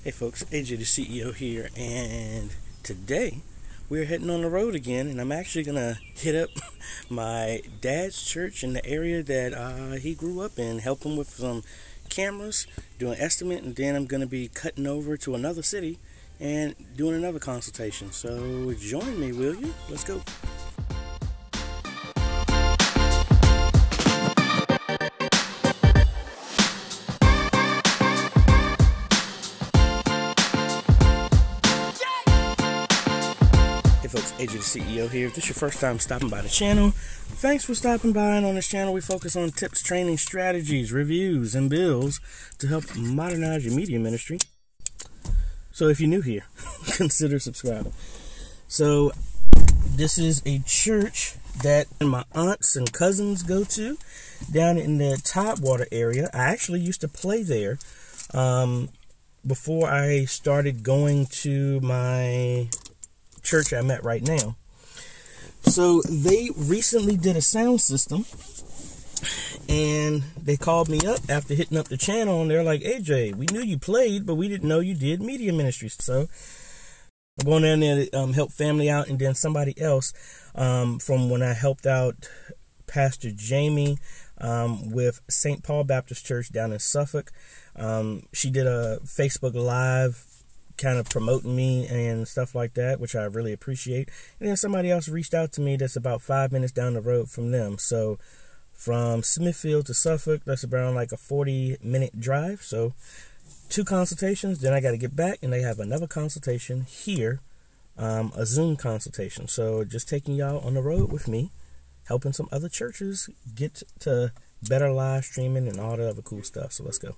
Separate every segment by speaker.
Speaker 1: Hey folks, AJ the CEO here, and today we're heading on the road again, and I'm actually gonna hit up my dad's church in the area that he grew up in, help him with some cameras, do an estimate, and then I'm gonna be cutting over to another city and doing another consultation. So join me, will you? Let's go. Folks, AJ the CEO here. If this is your first time stopping by the channel, thanks for stopping by. And on this channel we focus on tips, training, strategies, reviews, and bills to help modernize your media ministry. So if you're new here, consider subscribing. So this is a church that my aunts and cousins go to down in the Tidewater area. I actually used to play there before I started going to my church I'm at right now. So they recently did a sound system, and they called me up after hitting up the channel, and they're like, AJ, we knew you played, but we didn't know you did media ministry. So I'm going down there to help family out. And then somebody else from when I helped out Pastor Jamie with St. Paul Baptist Church down in Suffolk, she did a Facebook Live kind of promoting me and stuff like that, which I really appreciate. And then somebody else reached out to me that's about 5 minutes down the road from them. So from Smithfield to Suffolk, that's around like a 40-minute drive. So 2 consultations, then I got to get back, and they have another consultation here, a Zoom consultation. So just taking y'all on the road with me, helping some other churches get to better live streaming and all the other cool stuff. So let's go.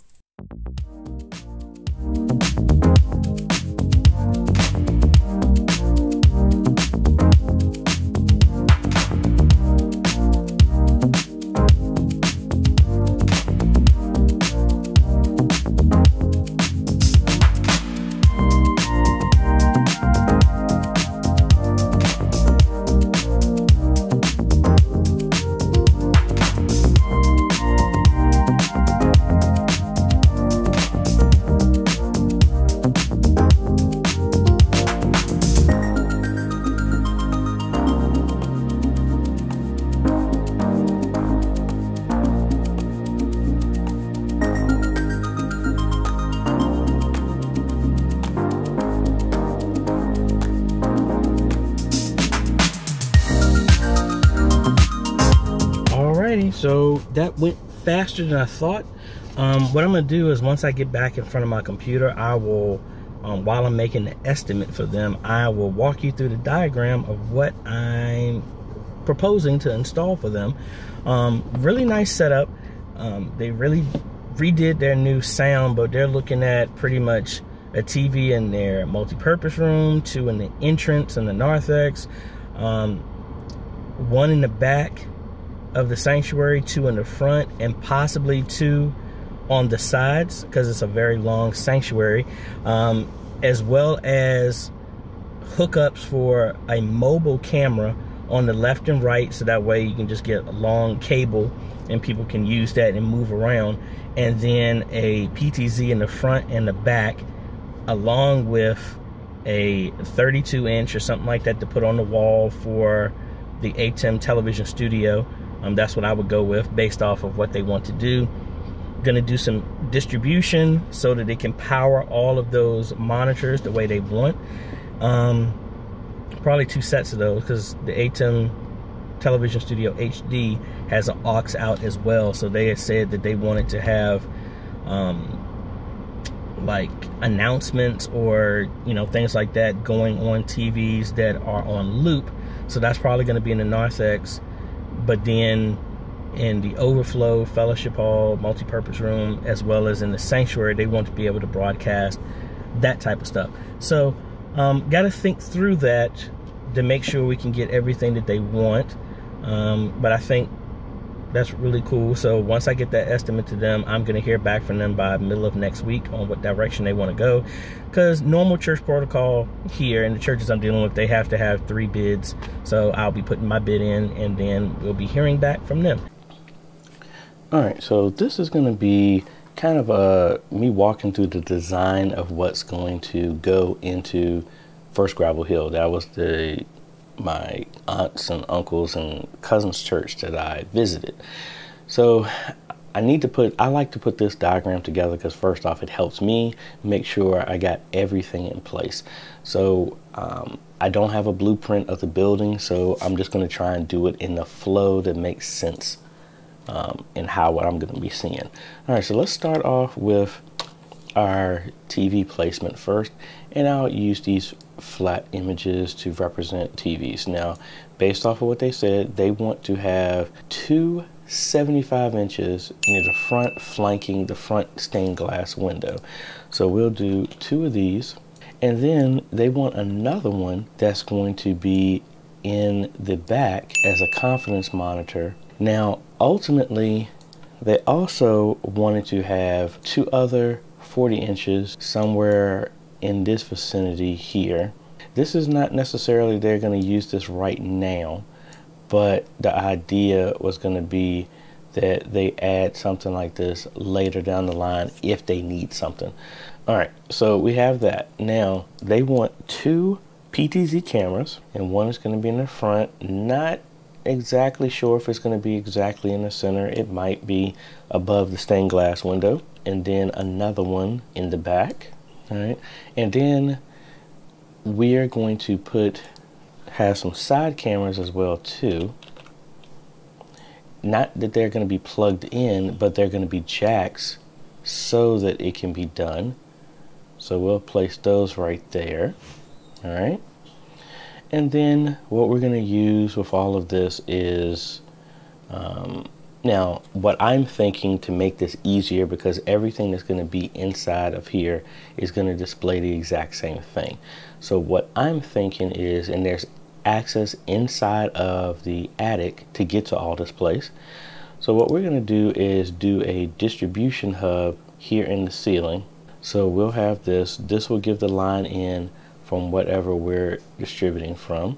Speaker 1: So that went faster than I thought. What I'm gonna do is, once I get back in front of my computer, I will, while I'm making the estimate for them, I will walk you through the diagram of what I'm proposing to install for them. Really nice setup. They really redid their new sound, but they're looking at pretty much a TV in their multi-purpose room, 2 in the entrance and the narthex, 1 in the back of the sanctuary, 2 in the front, and possibly 2 on the sides, because it's a very long sanctuary, as well as hookups for a mobile camera on the left and right, so that way you can just get a long cable and people can use that and move around, and then a PTZ in the front and the back, along with a 32-inch or something like that to put on the wall for the ATEM television studio. That's what I would go with based off of what they want to do. Going to do some distribution so that they can power all of those monitors the way they want. Probably 2 sets of those, because the ATEM television studio HD has an aux out as well. So they had said that they wanted to have like announcements or, you know, things like that going on TVs that are on loop. So that's probably going to be in the narthex. But then in the overflow fellowship hall, multi-purpose room, as well as in the sanctuary, they want to be able to broadcast that type of stuff. So got to think through that to make sure we can get everything that they want. But I think that's really cool. So once I get that estimate to them, I'm going to hear back from them by middle of next week on what direction they want to go. Because normal church protocol here in the churches I'm dealing with, they have to have 3 bids. So I'll be putting my bid in, and then we'll be hearing back from them. All right, so this is going to be
Speaker 2: kind of me walking through the design of what's going to go into First Gravel Hill. That was my aunts and uncles and cousins' church that I visited. So I like to put this diagram together because first off, it helps me make sure I got everything in place. So I don't have a blueprint of the building, so I'm just going to try and do it in the flow that makes sense in what I'm going to be seeing. All right, so let's start off with our TV placement first, and I'll use these flat images to represent TVs. Now, based off of what they said, they want to have two 75 inches near the front, flanking the front stained glass window. So we'll do two of these, and then they want another one that's going to be in the back as a confidence monitor. Now, ultimately, they also wanted to have two other 40 inches somewhere in this vicinity here. This is not necessarily they're going to use this right now, but the idea was going to be that they add something like this later down the line if they need something. All right, so we have that. Now, they want two PTZ cameras, and one is going to be in the front. Not exactly sure if it's going to be exactly in the center. It might be above the stained glass window. And then another one in the back. All right, and then we're going to have some side cameras as well too. Not that they're going to be plugged in, but they're going to be jacks so that it can be done. So we'll place those right there. All right, and then what we're going to use with all of this is now, what I'm thinking to make this easier, because everything that's going to be inside of here is going to display the exact same thing. So what I'm thinking is, and there's access inside of the attic to get to all this place. So what we're going to do is do a distribution hub here in the ceiling. So we'll have this. This will give the line in from whatever we're distributing from.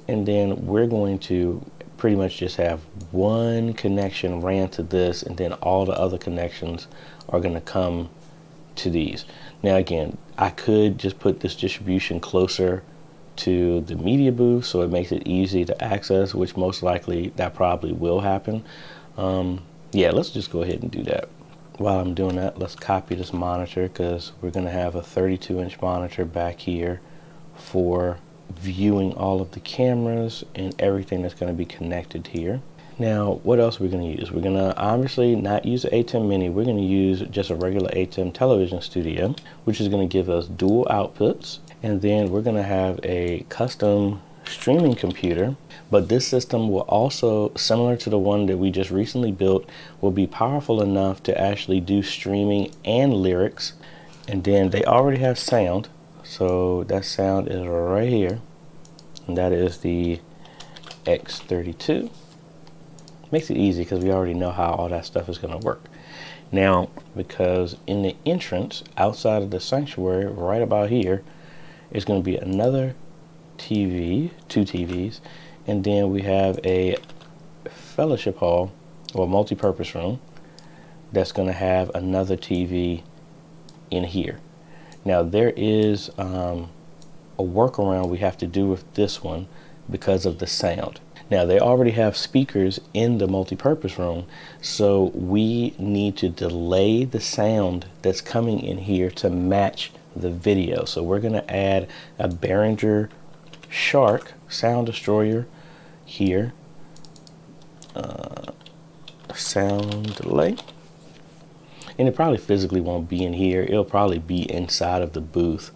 Speaker 2: And then we're going to pretty much just have one connection ran to this, and then all the other connections are going to come to these. Now again, I could just put this distribution closer to the media booth so it makes it easy to access, which most likely that probably will happen. Yeah, let's just go ahead and do that. While I'm doing that, let's copy this monitor, because we're going to have a 32-inch monitor back here for viewing all of the cameras and everything that's going to be connected here. Now, what else are we going to use? We're going to obviously not use the ATEM Mini. We're going to use just a regular ATEM television studio, which is going to give us dual outputs. And then we're going to have a custom streaming computer. But this system will also, similar to the one that we just recently built, will be powerful enough to actually do streaming and lyrics. And then they already have sound. So that sound is right here, and that is the X32. Makes it easy because we already know how all that stuff is going to work. Now, because in the entrance outside of the sanctuary, right about here, is going to be another TV, two TVs, and then we have a fellowship hall or multi-purpose room that's going to have another TV in here. Now, there is a workaround we have to do with this one because of the sound. Now, they already have speakers in the multi-purpose room, so we need to delay the sound that's coming in here to match the video. So we're going to add a Behringer Shark sound destroyer here. Sound delay. And it probably physically won't be in here. It'll probably be inside of the booth.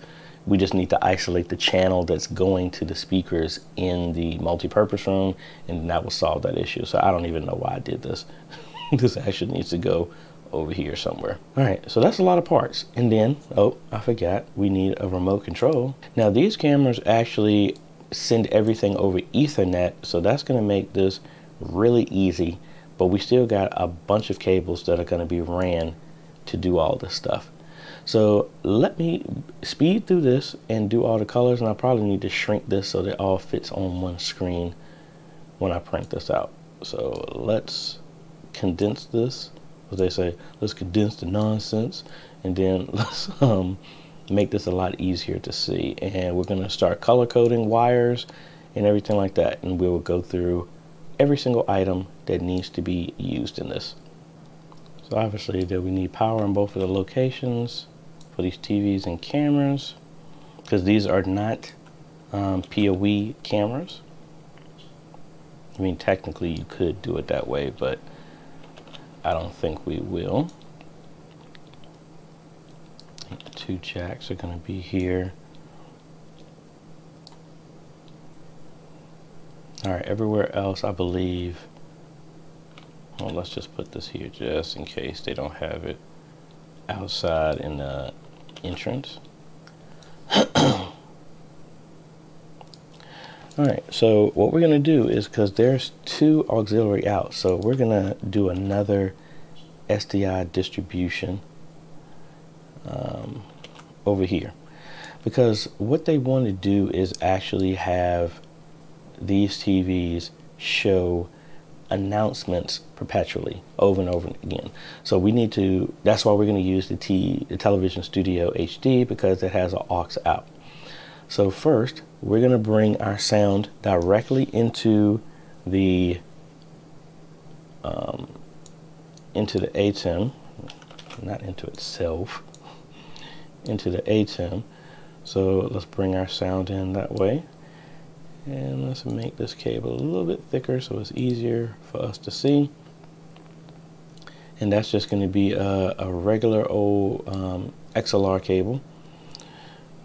Speaker 2: We just need to isolate the channel that's going to the speakers in the multi-purpose room, and that will solve that issue. So I don't even know why I did this. This actually needs to go over here somewhere. All right, so that's a lot of parts. And then, oh, I forgot, we need a remote control. Now these cameras actually send everything over Ethernet, so that's going to make this really easy, but we still got a bunch of cables that are going to be ran to do all this stuff. So let me speed through this and do all the colors, and I probably need to shrink this so that it all fits on one screen when I print this out. So let's condense this As they say, let's condense the nonsense, and then let's make this a lot easier to see. And we're going to start color coding wires and everything like that, and we will go through every single item that needs to be used in this. So obviously that we need power in both of the locations for these TVs and cameras, because these are not PoE cameras. I mean, technically you could do it that way, but I don't think we will. I think the 2 jacks are going to be here. All right, everywhere else, I believe, well, let's just put this here just in case they don't have it outside in the entrance. All right, so what we're gonna do is, because there's 2 auxiliary outs, so we're gonna do another SDI distribution over here, because what they want to do is actually have these TVs show announcements perpetually over and over again. So we need to, that's why we're going to use the Television Studio HD, because it has an aux out. So first we're going to bring our sound directly into the ATEM, not into itself, into the ATEM. So let's bring our sound in that way. And let's make this cable a little bit thicker so it's easier for us to see. And that's just going to be a regular old XLR cable.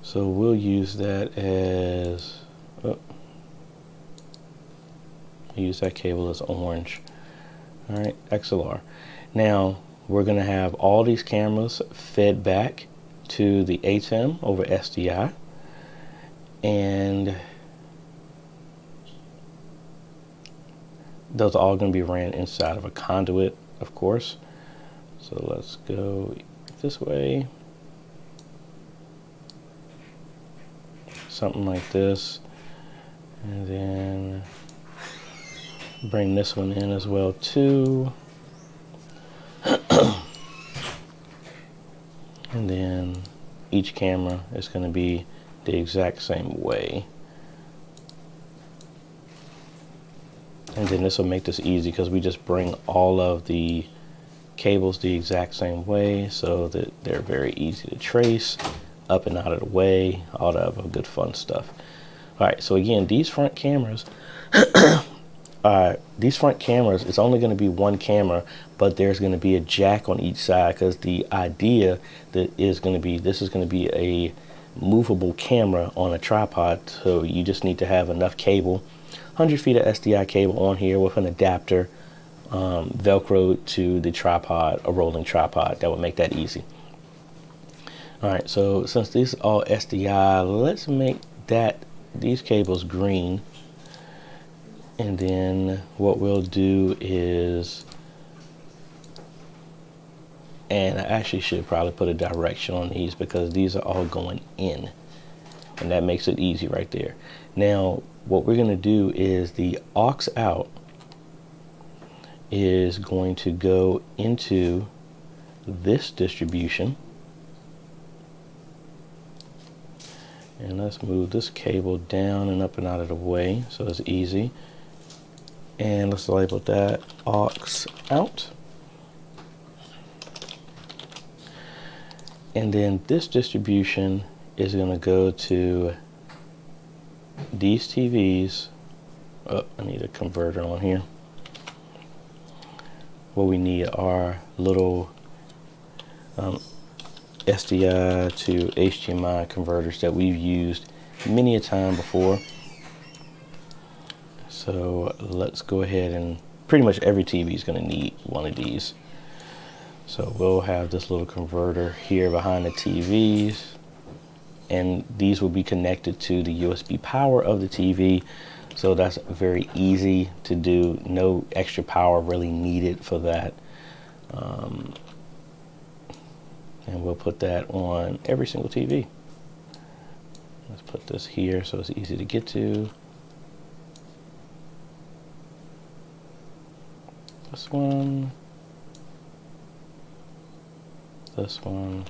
Speaker 2: So we'll use that as, use that cable as orange. All right, XLR. Now we're going to have all these cameras fed back to the ATEM over SDI. And those are all going to be ran inside of a conduit, of course. So let's go this way. Something like this. And then bring this one in as well too. And then each camera is going to be the exact same way. And then this will make this easy, because we just bring all of the cables the exact same way, so that they're very easy to trace, up and out of the way, all that other good fun stuff. All right, so again, these front cameras, it's only going to be one camera, but there's going to be a jack on each side, because the idea that is going to be, this is going to be a movable camera on a tripod, so you just need to have enough cable, 100 feet of SDI cable on here with an adapter velcroed to the tripod, a rolling tripod. That would make that easy. All right, so since these are all SDI, let's make these cables green. And then what we'll do is, and I actually should probably put a direction on these, because these are all going in, and that makes it easy right there. Now what we're going to do is the aux out is going to go into this distribution. And let's move this cable down and up and out of the way so it's easy. And let's label that aux out. And then this distribution is going to go to these TVs. Oh, I need a converter on here. What we need are little SDI to HDMI converters that we've used many a time before. So let's go ahead, and pretty much every TV is going to need one of these. So we'll have this little converter here behind the TVs, and these will be connected to the USB power of the TV. So that's very easy to do. No extra power really needed for that. And we'll put that on every single TV. Let's put this here so it's easy to get to. This one. this one.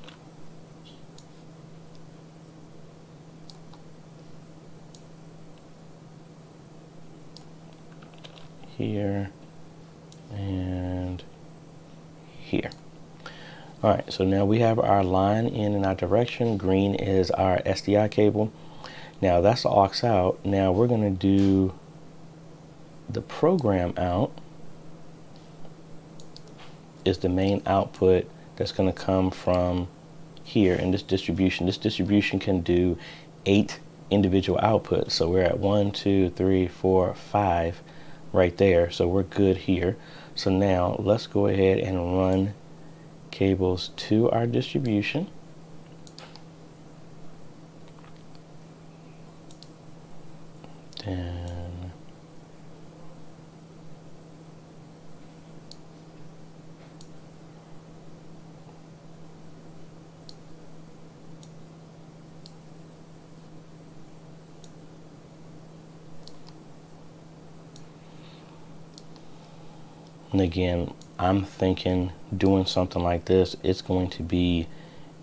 Speaker 2: Here and here. All right, so now we have our line in our direction. Green is our SDI cable. Now that's the aux out. Now we're going to do the program out is the main output that's going to come from here in this distribution. This distribution can do 8 individual outputs. So we're at 1, 2, 3, 4, 5 right there. So we're good here. So now let's go ahead and run cables to our distribution. Then and again, I'm thinking doing something like this, it's going to be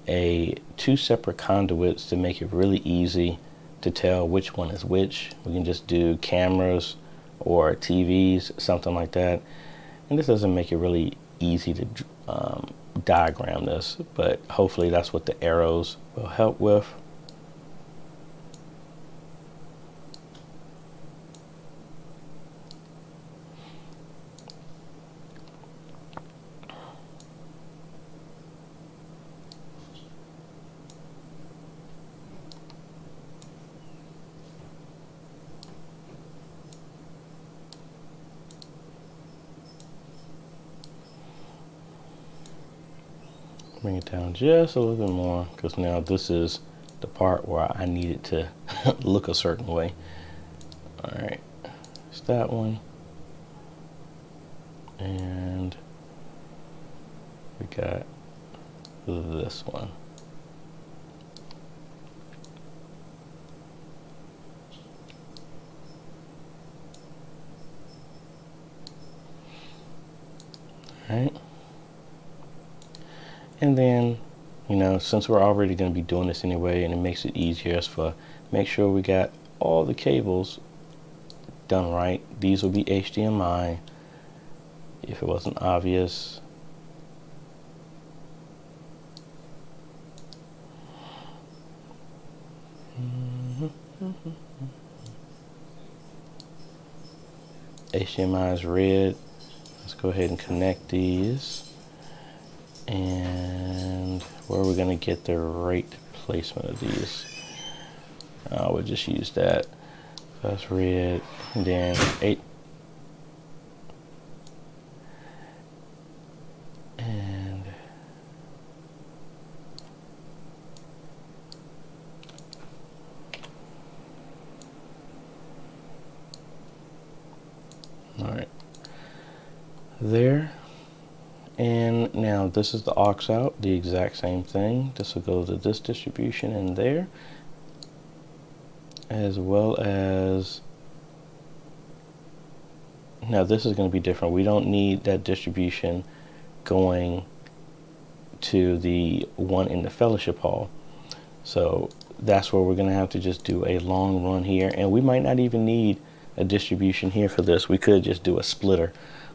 Speaker 2: 2 separate conduits to make it really easy to tell which one is which. We can just do cameras or TVs, something like that. And this doesn't make it really easy to diagram this, but hopefully that's what the arrows will help with. Bring it down just a little bit more, because now this is the part where I need it to look a certain way. All right, it's that one, and we got this one. All right. And then, you know, since we're already going to be doing this anyway, and it makes it easier for make sure we got all the cables done right. These will be HDMI, if it wasn't obvious. HDMI is red. Let's go ahead and connect these. And where are we going to get the right placement of these? We'll just use that. That's red, and then 8. And all right, there. And now this is the aux out, the exact same thing. This will go to this distribution in there, as well as, now this is going to be different. We don't need that distribution going to the one in the fellowship hall. So that's where we're going to have to just do a long run here. And we might not even need a distribution here for this. We could just do a splitter.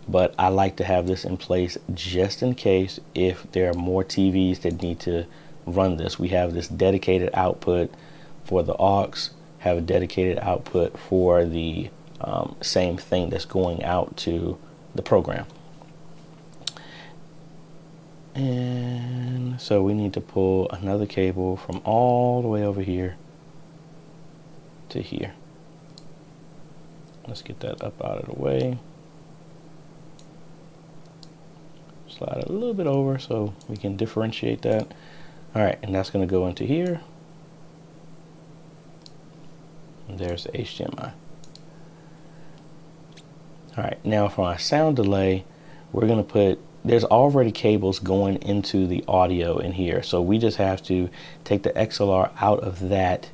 Speaker 2: But I like to have this in place just in case if there are more TVs that need to run this. We have this dedicated output for the aux, have a dedicated output for the same thing that's going out to the program. And so we need to pull another cable from all the way over here to here. Let's get that up out of the way. Slide it a little bit over so we can differentiate that. All right, and that's going to go into here. And there's the HDMI. All right, now for our sound delay, we're going to put, there's already cables going into the audio in here. So we just have to take the XLR out of that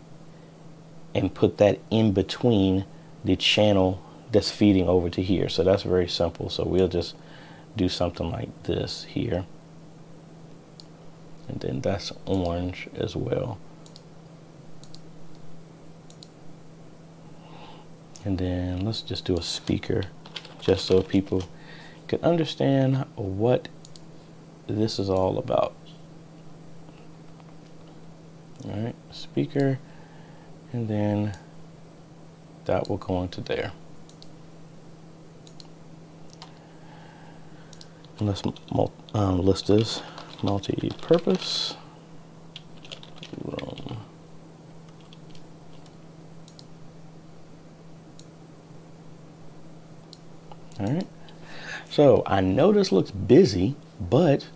Speaker 2: and put that in between the channel that's feeding over to here. So that's very simple. So we'll just do something like this here. And then that's orange as well. And then let's just do a speaker, just so people can understand what this is all about. All right, speaker, and then that will go into there. And let's list this multi-purpose room. All right, so I know this looks busy, but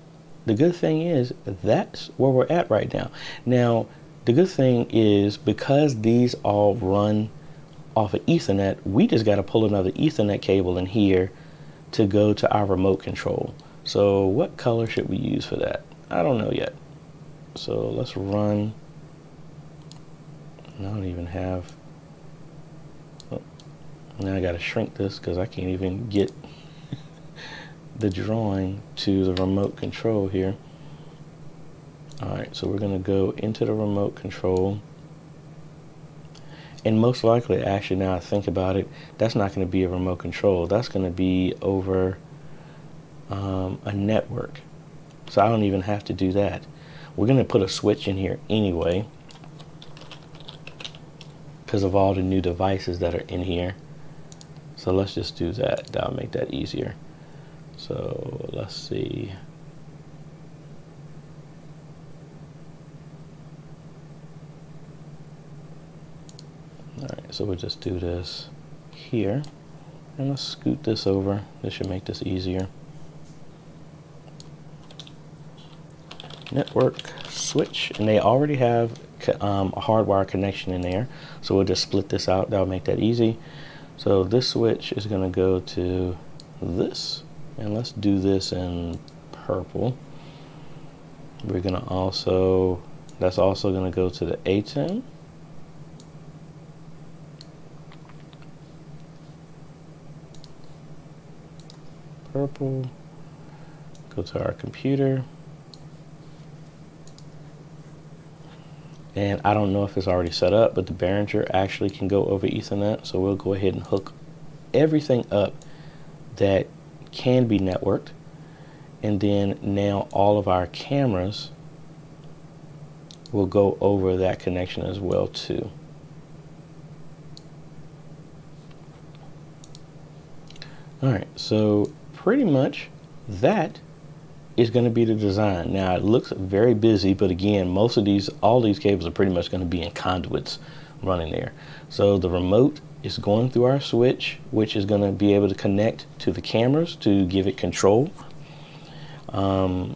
Speaker 2: the good thing is that's where we're at right now. Now, the good thing is because these all run off of Ethernet, we just got to pull another Ethernet cable in here to go to our remote control. So what color should we use for that? I don't know yet. So let's run. I don't even have. Oh, now I got to shrink this because I can't even get the drawing to the remote control here. All right, so we're going to go into the remote control. And most likely, actually, now I think about it, that's not going to be a remote control. That's going to be over a network. So I don't even have to do that. We're going to put a switch in here anyway because of all the new devices that are in here. So let's just do that. That'll make that easier. So let's see. All right, so we'll just do this here. And let's scoot this over. This should make this easier. Network switch, and they already have a hardwire connection in there. So we'll just split this out. That'll make that easy. So this switch is going to go to this. And let's do this in purple. We're going to also, that's also going to go to the ATEM. Purple. Go to our computer. And I don't know if it's already set up, but the Behringer actually can go over Ethernet. So we'll go ahead and hook everything up that can be networked. And then now all of our cameras will go over that connection as well too. All right, so pretty much that is going to be the design. Now it looks very busy, but again, most of these, all these cables are pretty much going to be in conduits running there. So the remote is going through our switch, which is going to be able to connect to the cameras to give it control. And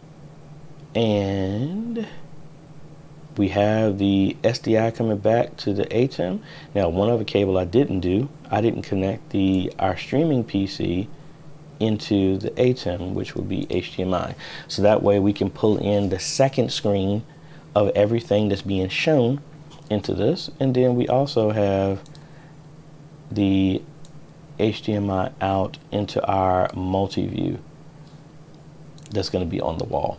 Speaker 2: we have the SDI coming back to the ATEM. Now, one other cable I didn't do, I didn't connect our streaming PC into the ATEM, which would be HDMI. So that way we can pull in the second screen of everything that's being shown into this. And then we also have the HDMI out into our multi-view that's going to be on the wall.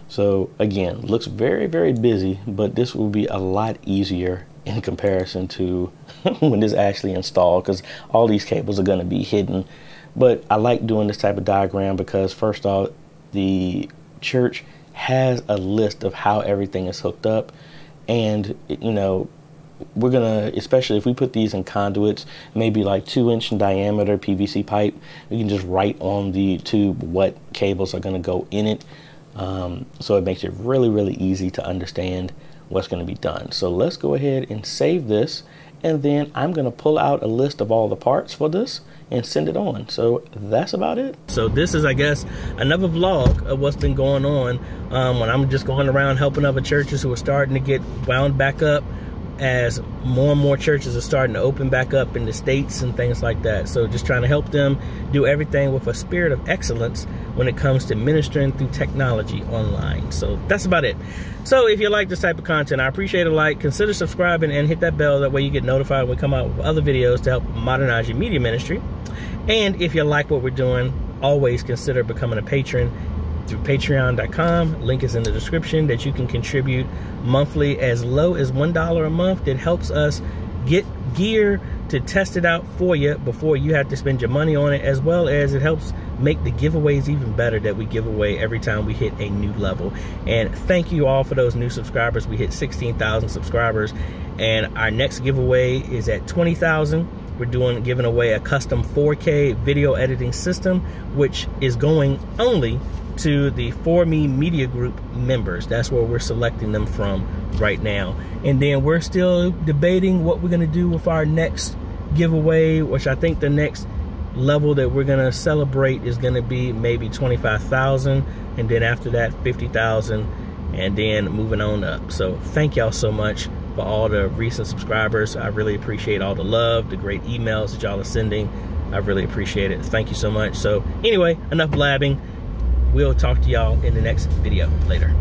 Speaker 2: So again, looks very, very busy, but this will be a lot easier in comparison to when it's actually installed, because all these cables are going to be hidden. But I like doing this type of diagram because first off, the church has a list of how everything is hooked up, and you know, we're gonna, especially if we put these in conduits, maybe like 2-inch in diameter PVC pipe, we can just write on the tube what cables are going to go in it. So it makes it really, really easy to understand what's going to be done. So let's go ahead and save this, and then I'm going to pull out a list of all the parts for this and send it on. So that's about it. So this is, I guess, another vlog of what's been going on when I'm just going around helping other churches who are starting to get wound back up, as more and more churches are starting to open back up in the States and things like that. So just trying to help them do everything with a spirit of excellence when it comes to ministering through technology online. So that's about it. So if you like this type of content, I appreciate a like. Consider subscribing and hit that bell. That way you get notified when we come out with other videos to help modernize your media ministry. And if you like what we're doing, always consider becoming a patron
Speaker 1: through patreon.com. Link is in the description, that you can contribute monthly as low as $1 a month. That helps us get gear to test it out for you before you have to spend your money on it, as well as it helps make the giveaways even better that we give away every time we hit a new level. And thank you all for those new subscribers. We hit 16,000 subscribers, and our next giveaway is at 20,000. We're giving away a custom 4K video editing system, which is going only to the For Me Media Group members. That's where we're selecting them from right now. And then we're still debating what we're gonna do with our next giveaway, which I think the next level that we're gonna celebrate is gonna be maybe 25,000, and then after that 50,000, and then moving on up. So thank y'all so much for all the recent subscribers. I really appreciate all the love, the great emails that y'all are sending. I really appreciate it. Thank you so much. So anyway, enough blabbing. We'll talk to y'all in the next video. Later.